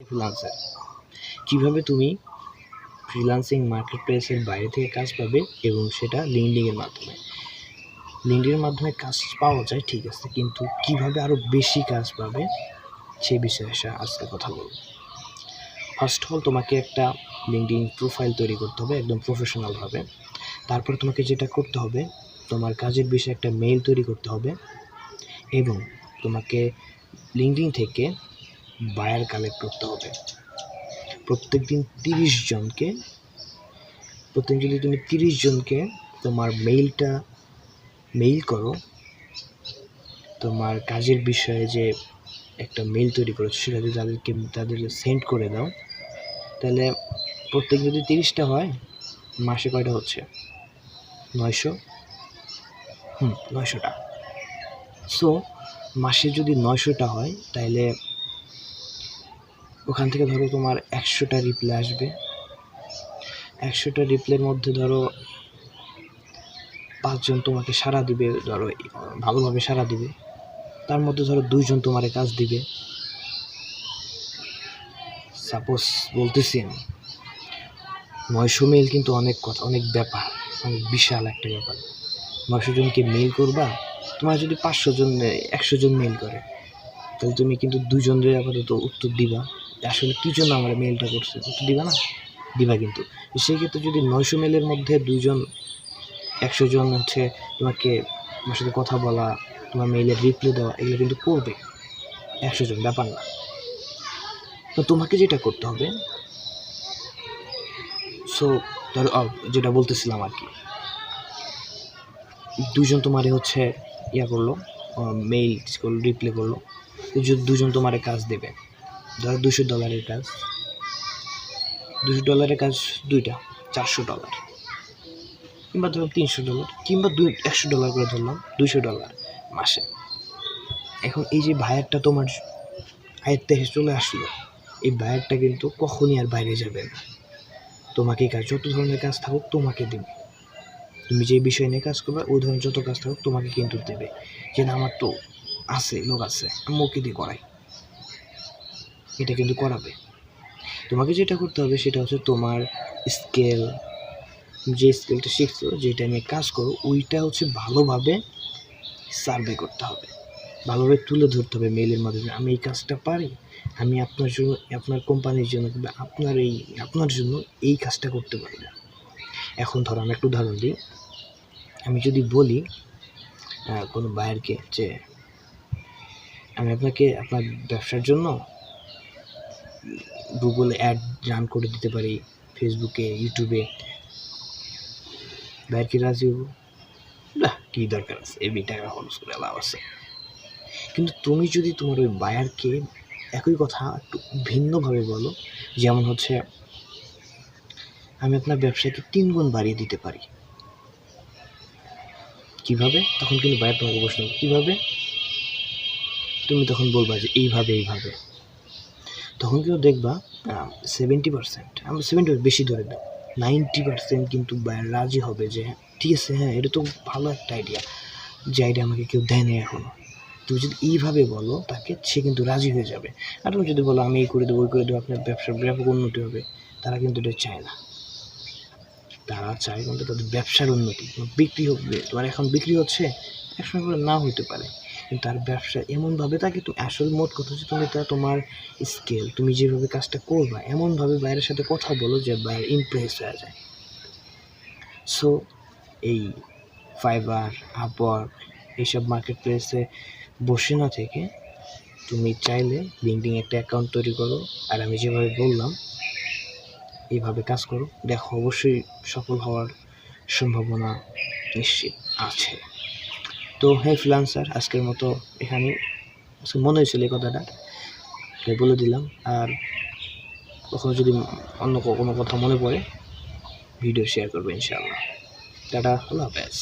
Freelancer. কীভাবে তুমি freelancing market প্লেসের বাইরে থেকে কাজ পাবে এবং সেটা লিঙ্কডইনের মাধ্যমে। লিঙ্কডইনের মাধ্যমে কাজ পাওয়া যায় ঠিক আছে, কিন্তু কীভাবে আরও বেশি কাজ পাবে সেই বিষয়ে আজকে কথা বলব। ফার্স্ট অফ অল তোমাকে একটা লিঙ্কডইন প্রোফাইল তৈরি করতে হবে একদম প্রফেশনালভাবে। তারপর তোমাকে যেটা করতে হবে, তোমার কাজের বিষয়ে একটা মেইল তৈরি করতে হবে এবং তোমাকে লিঙ্কডইন থেকে বায়ার কালেক্ট করতে হবে। প্রত্যেকদিন 30 জনকে, প্রত্যেকদিন যদি তুমি 30 জনকে তোমার মেইল করো, তোমার কাজের বিষয়ে যে একটা মেইল তৈরি করেছো সেটা যদি তাদেরকে সেন্ড করে দাও, তাহলে প্রত্যেক যদি 30টা হয়, মাসে কয়টা হচ্ছে? 900টা। সো মাসে যদি 900টা হয়, তাহলে ওখান থেকে ধরো তোমার 100টা রিপ্লাই আসবে। 100টা রিপ্লাইয়ের মধ্যে ধরো 5 জন তোমাকে সাড়া দিবে, ধরো ভালোভাবে সাড়া দিবে। তার মধ্যে ধরো 2 জন তোমারে কাজ দিবে। সাপোজ বলতেছি আমি 900 মেইল কিন্তু অনেক কথা, অনেক ব্যাপার, অনেক বিশাল একটা ব্যাপার। 900 জনকে মেইল করবা, তোমার যদি 100 জন মেইল করে, তাহলে তুমি কিন্তু 2 জনের আপাতত উত্তর দিবা, আসলে কী জন্য আমার মেইলটা করছে, উত্তর দিবা না? দিবা। কিন্তু সেই ক্ষেত্রে যদি 900 মেইলের মধ্যে 2 জন, 100 জন হচ্ছে তোমাকে আমার সাথে কথা বলা, তোমার মেইলের রিপ্লাই দেওয়া, এগুলো কিন্তু করবে 100 জন, ব্যাপার না। তো তোমাকে যেটা করতে হবে, সো ধরো যেটা বলতেছিলাম আর কি, 2 জন তোমারে হচ্ছে করলো, মেইল করলো, রিপ্লাই করলো, 2 জন তোমারে কাজ দেবে। ধরো $200 কাজ, $200 কাজ 2টা, $400, কিংবা ধরো $300, কিংবা $100 করে ধরলাম, $200 মাসে। এখন এই যে বায়ারটা তোমার আয়ত্তে চলে আসলো, এই বায়ারটা কিন্তু কখনই আর বাইরে যাবে না। তোমাকে কাজ, যত ধরনের কাজ থাকুক তোমাকে দেবে। তুমি যে বিষয় নিয়ে কাজ করবে, ওই ধরনের যত কাজ থাকুক তোমাকে কিন্তু দেবে। যে না, আমার তো আছে, লোক আছে, আমি ওকে দিয়ে করাই, এটা কিন্তু করাবে। তোমাকে যেটা করতে হবে সেটা হচ্ছে তোমার স্কেল, যে স্কেলটা শিখছো, যেটা নিয়ে কাজ করো, ওইটা হচ্ছে ভালোভাবে সার্ভে করতে হবে, ভালোভাবে তুলে ধরতে হবে মেইলের মাধ্যমে। আমি এই কাজটা পারি, আমি আপনার জন্য, আপনার কোম্পানির জন্য, কিংবা আপনার জন্য এই কাজটা করতে পারবো। এখন ধরো আমি একটা উদাহরণ দিই। আমি যদি বলি কোনো বায়ারকে যে আমি আপনাকে আপনার ব্যবসার জন্য গুগলে অ্যাড রান করে দিতে পারি, ফেসবুকে, ইউটিউবে, বায়ার কি রাজি হবো? না, কী দরকার আছে, এমনি টাকা খরচ করে লাভ আছে। কিন্তু তুমি যদি তোমার ওই বায়ারকে একই কথা একটু ভিন্নভাবে বলো, যেমন হচ্ছে আমি আপনার ব্যবসাকে 3 গুণ বাড়িয়ে দিতে পারি, কীভাবে? তখন কিন্তু বায়ার তোমাকে প্রশ্ন করবে কীভাবে? তুমি তখন বলবা যে এইভাবে। তখন কিন্তু দেখবা 70%, আমরা 70 বেশি ধরে দাও, 90% কিন্তু বায়ার রাজি হবে যে ঠিক আছে, হ্যাঁ এটা তো ভালো একটা আইডিয়া, যে আইডিয়া আমাকে কেউ দেয় না এখনও। তুমি যদি এইভাবে বলো তাকে, সে কিন্তু রাজি হয়ে যাবে। আর তুমি যদি বলো আমি এই করে দেবো, ওই করে দেবো, আপনার ব্যবসার ব্যাপক উন্নতি হবে, তারা কিন্তু এটা চায় না। তারা চায় কিন্তু তাদের ব্যবসার উন্নতি, বিক্রি হবে। তোমার এখন বিক্রি হচ্ছে, একসময় করে না হতে পারে, কিন্তু তার ব্যবসা এমনভাবে তাকে, তুমি আসল মোট কথা হচ্ছে তুমি তোমার স্কেল, তুমি যেভাবে কাজটা করবা, এমনভাবে বাইরের সাথে কথা বলো যে বাইরে ইমপ্রেস হয়ে যায়। সো এই ফাইবার, আপওয়ার্ক, এইসব মার্কেট প্লেসে বসে না থেকে তুমি চাইলে লিঙ্কডইন একটা অ্যাকাউন্ট তৈরি করো, আর আমি যেভাবে বললাম এইভাবে কাজ করো, দেখো অবশ্যই সফল হওয়ার সম্ভাবনা নিশ্চিত আছে। তো হ্যাঁ ফ্রিল্যান্সার, আজকের মতো এখানে মনে হয়েছিল এই কথাটা, তাই বলে দিলাম। আর কখনো যদি অন্য কোনো কথা মনে পড়ে, ভিডিও শেয়ার করবো ইনশাআল্লাহ। টাটা, আল্লাহ হাফেজ।